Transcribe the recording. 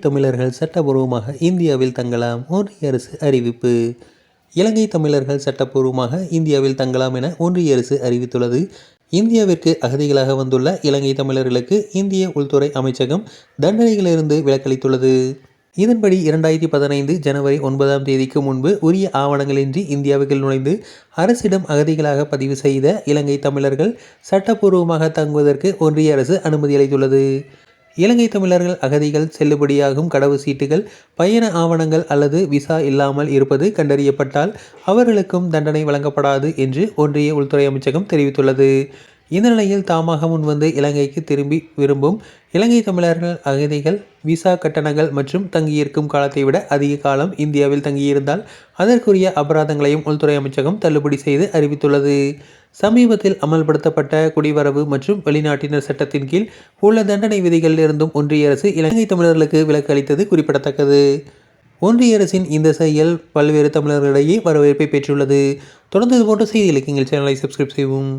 தமிழர்கள் சட்டப்பூர்வமாக இந்தியாவில் தங்கலாம், ஒன்றிய அரசு அறிவிப்பு. இலங்கை தமிழர்கள் சட்டப்பூர்வமாக இந்தியாவில் தங்கலாம் என ஒன்றிய அரசு அறிவித்துள்ளது. இந்தியாவிற்கு அகதிகளாக வந்துள்ள இலங்கை தமிழர்களுக்கு இந்திய உள்துறை அமைச்சகம் தண்டனைகளிலிருந்து விலக்களித்துள்ளது. இதன்படி 2015 ஜனவரி 9ஆம் தேதிக்கு முன்பு உரிய ஆவணங்களின்றி இந்தியாவுக்குள் நுழைந்து அரசிடம் அகதிகளாக பதிவு செய்த இலங்கை தமிழர்கள் சட்டப்பூர்வமாக தங்குவதற்கு ஒன்றிய அரசு அனுமதி அளித்துள்ளது. இலங்கை தமிழர்கள் அகதிகள் செல்லுபடியாகும் கடவுச்சீட்டுகள், பயண ஆவணங்கள் அல்லது விசா இல்லாமல் இருப்பது கண்டறியப்பட்டால் அவர்களுக்கும் தண்டனை வழங்கப்படாது என்று ஒன்றிய உள்துறை அமைச்சகம் தெரிவித்துள்ளது. இந்த நிலையில் தாமாக முன்வந்து இலங்கைக்கு திரும்பி விரும்பும் இலங்கை தமிழர்கள் அகதிகள் விசா கட்டணங்கள் மற்றும் தங்கியிருக்கும் காலத்தை விட அதிக காலம் இந்தியாவில் தங்கியிருந்தால் அதற்குரிய அபராதங்களையும் உள்துறை அமைச்சகம் தள்ளுபடி செய்து அறிவித்துள்ளது. சமீபத்தில் அமல்படுத்தப்பட்ட குடிவரவு மற்றும் வெளிநாட்டினர் சட்டத்தின் கீழ் உள்ள தண்டனை விதிகளில் இருந்தும் ஒன்றிய அரசு இலங்கை தமிழர்களுக்கு விலக்கு அளித்தது குறிப்பிடத்தக்கது. ஒன்றிய அரசின் இந்த செயல் பல்வேறு தமிழர்களிடையே வரவேற்பை பெற்றுள்ளது. தொடர்ந்து இதுபோன்ற செய்திகளுக்கு எங்கள் சேனலை சப்ஸ்கிரைப் செய்வோம்.